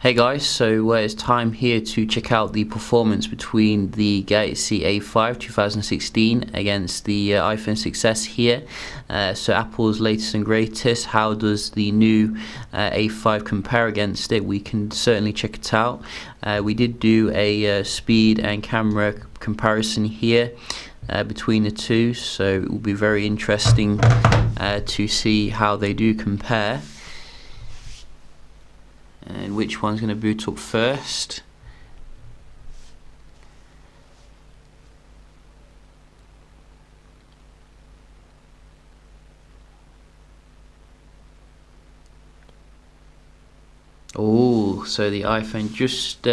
Hey guys, so it's time here to check out the performance between the Galaxy A5 2016 against the iPhone 6s here. So Apple's latest and greatest. How does the new A5 compare against it? We can certainly check it out. We did do a speed and camera comparison here between the two, so it will be very interesting to see how they do compare. And which one's going to boot up first? Oh, so the iPhone just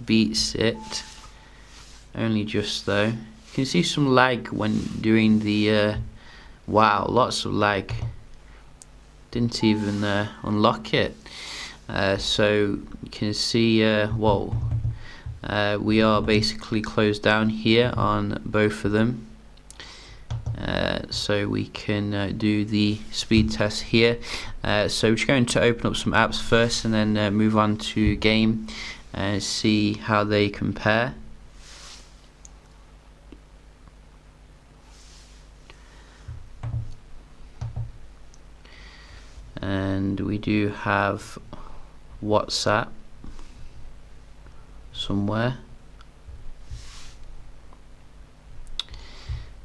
beats it. Only just though. You can see some lag when doing the wow, lots of lag. Didn't even unlock it. So you can see, whoa, we are basically closed down here on both of them. So we can do the speed test here. So we're just going to open up some apps first and then move on to game and see how they compare. And we do have WhatsApp somewhere,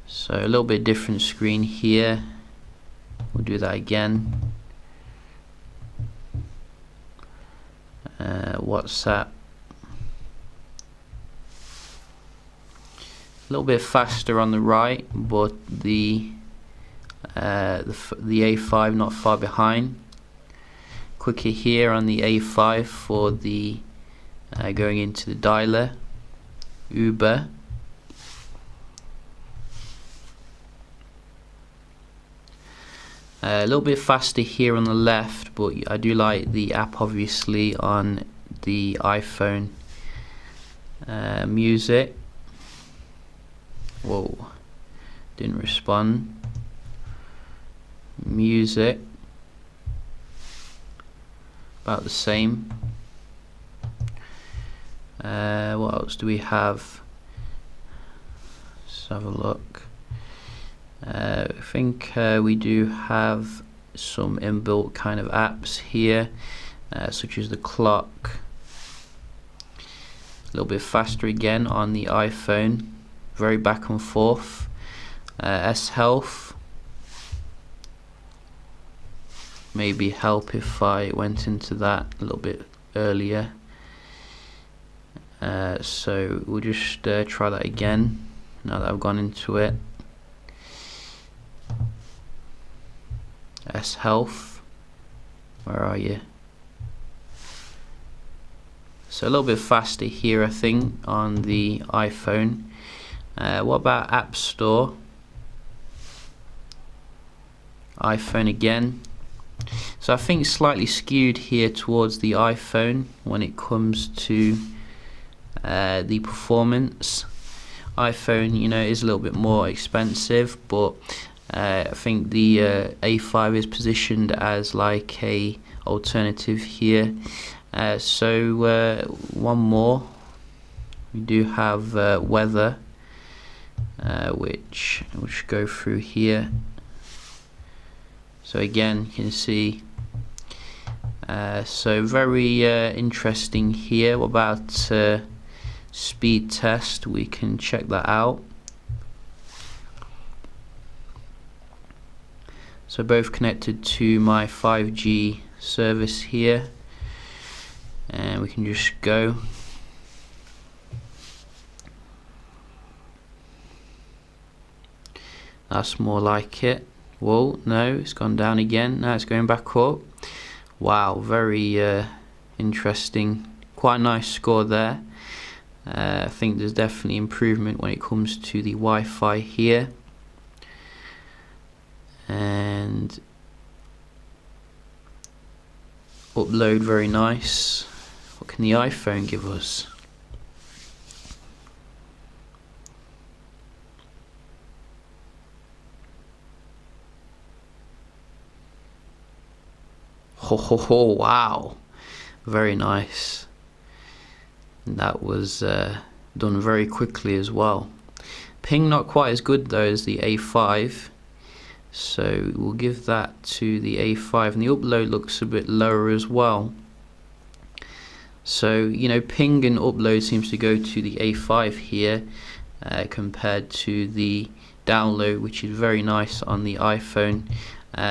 so a little bit different screen here. We'll do that again. WhatsApp, a little bit faster on the right, but the A5 not far behind. Quicker here on the A5 for the going into the dialer. Uber. A little bit faster here on the left, but I do like the app obviously on the iPhone. Music. Whoa, didn't respond. Music. About the same. What else do we have? Let's have a look. I think we do have some inbuilt kind of apps here, such as the clock. A little bit faster again on the iPhone, very back and forth. S-Health. Maybe help if I went into that a little bit earlier. So we'll just try that again now that I've gone into it. S-Health, where are you? So a little bit faster here I think on the iPhone. What about App Store? iPhone again. So I think slightly skewed here towards the iPhone when it comes to the performance. iPhone, you know, is a little bit more expensive, but I think the A5 is positioned as like a alternative here. So one more. We do have weather, which we'll just go through here. So again, you can see, so very interesting here. What about speed test? We can check that out. So both connected to my 5G service here, and we can just go. That's more like it. Whoa, no, it's gone down again. Now it's going back up. Wow, very interesting. Quite a nice score there. I think there's definitely improvement when it comes to the Wi-Fi here. And upload, very nice. What can the iPhone give us? Ho ho ho, wow. Very nice. And that was done very quickly as well. Ping not quite as good though as the A5, so we'll give that to the A5, and the upload looks a bit lower as well. So ping and upload seems to go to the A5 here compared to the download, which is very nice on the iPhone,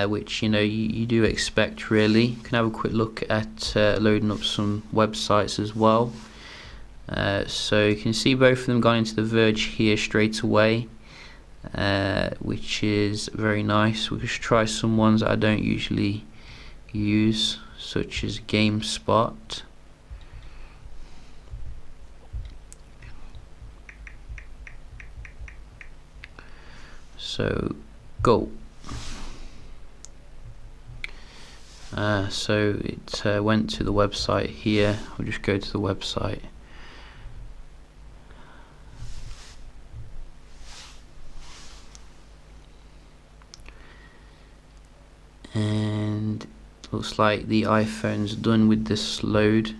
which you do expect really. You can have a quick look at loading up some websites as well. So you can see both of them gone into the Verge here straight away, which is very nice. We should try some ones that I don't usually use, such as GameSpot. So go. So it went to the website here. I'll just go to the website. And looks like the iPhone's done with this load.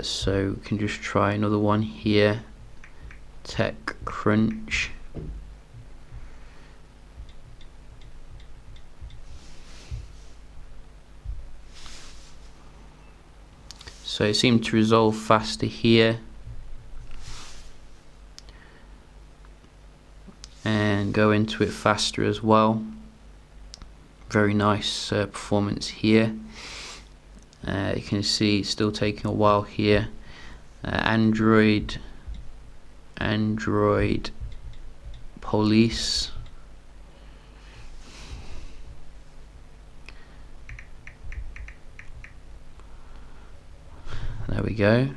So we can just try another one here, TechCrunch. So it seemed to resolve faster here, and go into it faster as well. Very nice performance here. You can see it's still taking a while here. Android Police. There we go.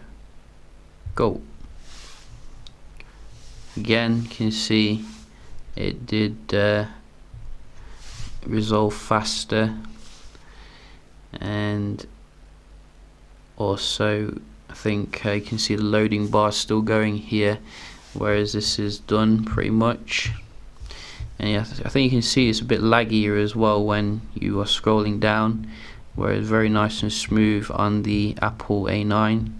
Go. Again, you can see it did resolve faster, and also I think you can see the loading bar still going here, whereas this is done pretty much. And yeah, I think you can see it's a bit laggier as well when you are scrolling down, whereas very nice and smooth on the Apple A9.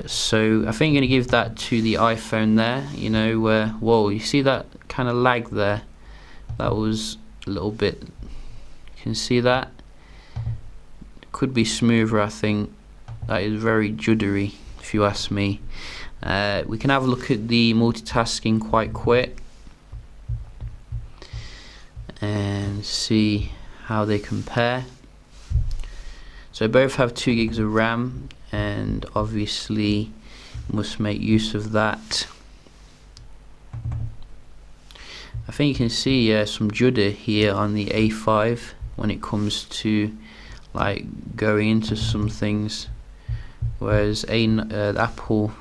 So I think I'm going to give that to the iPhone there. Whoa, you see that kind of lag there? That was a little bit, you can see that? Could be smoother, I think. That is very juddery, if you ask me. We can have a look at the multitasking quite quick and see how they compare. So both have 2 gigs of RAM, and obviously must make use of that. I think you can see some judder here on the A5 when it comes to like going into some things, whereas the Apple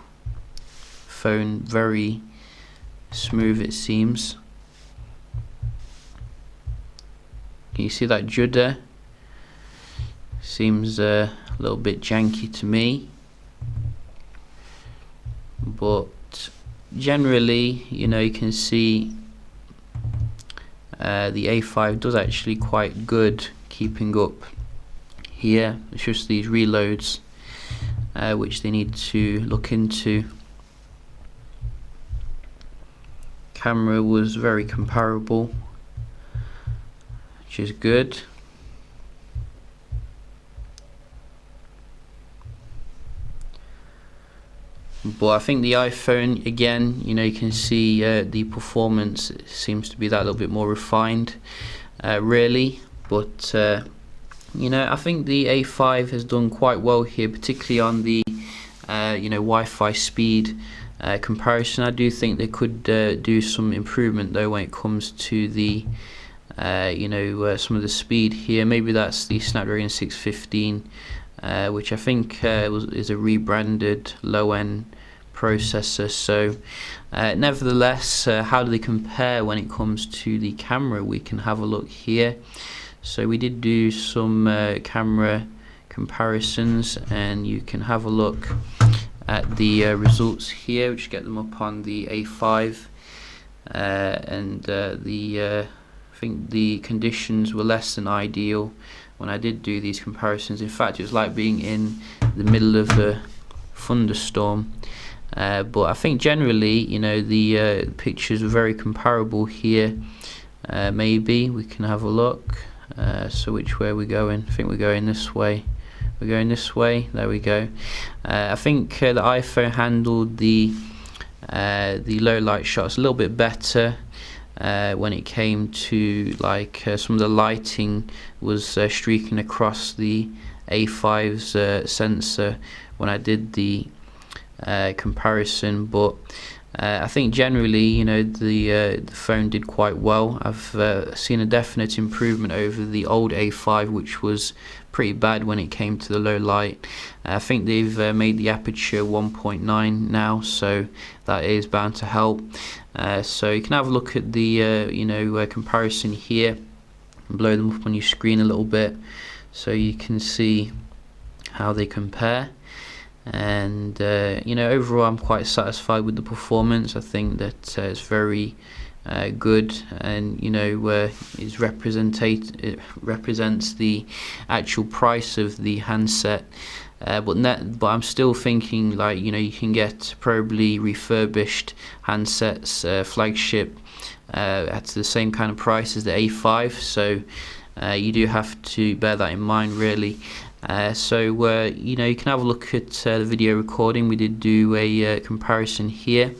phone very smooth it seems. Can you see that judder? Seems a little bit janky to me, but generally you can see the A5 does actually quite good keeping up here. It's just these reloads which they need to look into. Camera was very comparable, which is good. But I think the iPhone, again, you can see the performance seems to be that little bit more refined, really. But I think the A5 has done quite well here, particularly on the Wi-Fi speed comparison. I do think they could do some improvement though when it comes to the some of the speed here. Maybe that's the Snapdragon 615. Which I think is a rebranded low-end processor. So nevertheless, how do they compare when it comes to the camera? We can have a look here. So we did do some camera comparisons, and you can have a look at the results here, which get them up on the A5 and the I think the conditions were less than ideal when I did do these comparisons. In fact, it was like being in the middle of a thunderstorm. But I think generally, you know, the pictures are very comparable here. Maybe we can have a look. So which way are we going? I think we're going this way. We're going this way. There we go. I think the iPhone handled the low light shots a little bit better when it came to like some of the lighting was streaking across the A5's sensor when I did the comparison, but I think generally, you know, the phone did quite well. I've seen a definite improvement over the old A5, which was pretty bad when it came to the low light. I think they've made the aperture 1.9 now, so that is bound to help. So you can have a look at the comparison here, and blow them up on your screen a little bit so you can see how they compare. And you know, overall I'm quite satisfied with the performance. I think that it's very good, and you know, it represents the actual price of the handset. But I'm still thinking, like, you know, you can get probably refurbished handsets, flagship, at the same kind of price as the A5. So you do have to bear that in mind, really. So you know, you can have a look at the video recording. We did do a comparison here.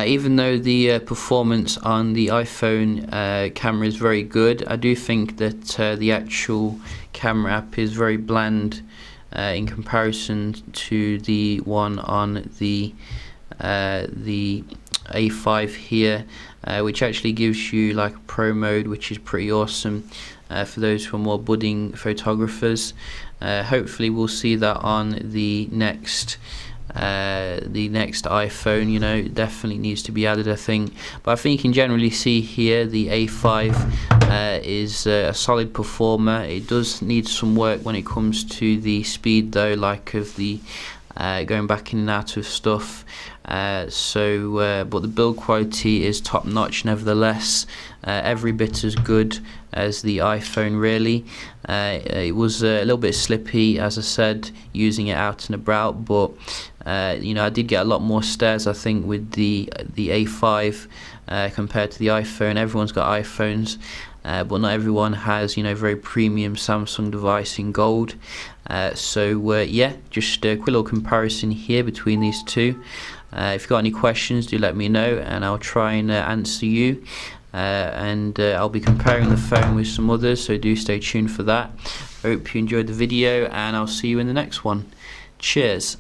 Even though the performance on the iPhone camera is very good, I do think that the actual camera app is very bland in comparison to the one on the A5 here, which actually gives you like a pro mode, which is pretty awesome for those who are more budding photographers. Hopefully we'll see that on the next iPhone. You know, it definitely needs to be added, I think. But I think you can generally see here the A5 is a solid performer. It does need some work when it comes to the speed, though, like of the going back in and out of stuff. But the build quality is top notch nevertheless. Every bit as good as the iPhone, really. It was a little bit slippy, as I said, using it out and about, but you know, I did get a lot more stares, I think, with the A5 compared to the iPhone. Everyone's got iPhones, but not everyone has, you know, very premium Samsung device in gold. Yeah, just a quick little comparison here between these two. If you've got any questions, do let me know and I'll try and answer you. I'll be comparing the phone with some others, so do stay tuned for that. I hope you enjoyed the video, and I'll see you in the next one. Cheers.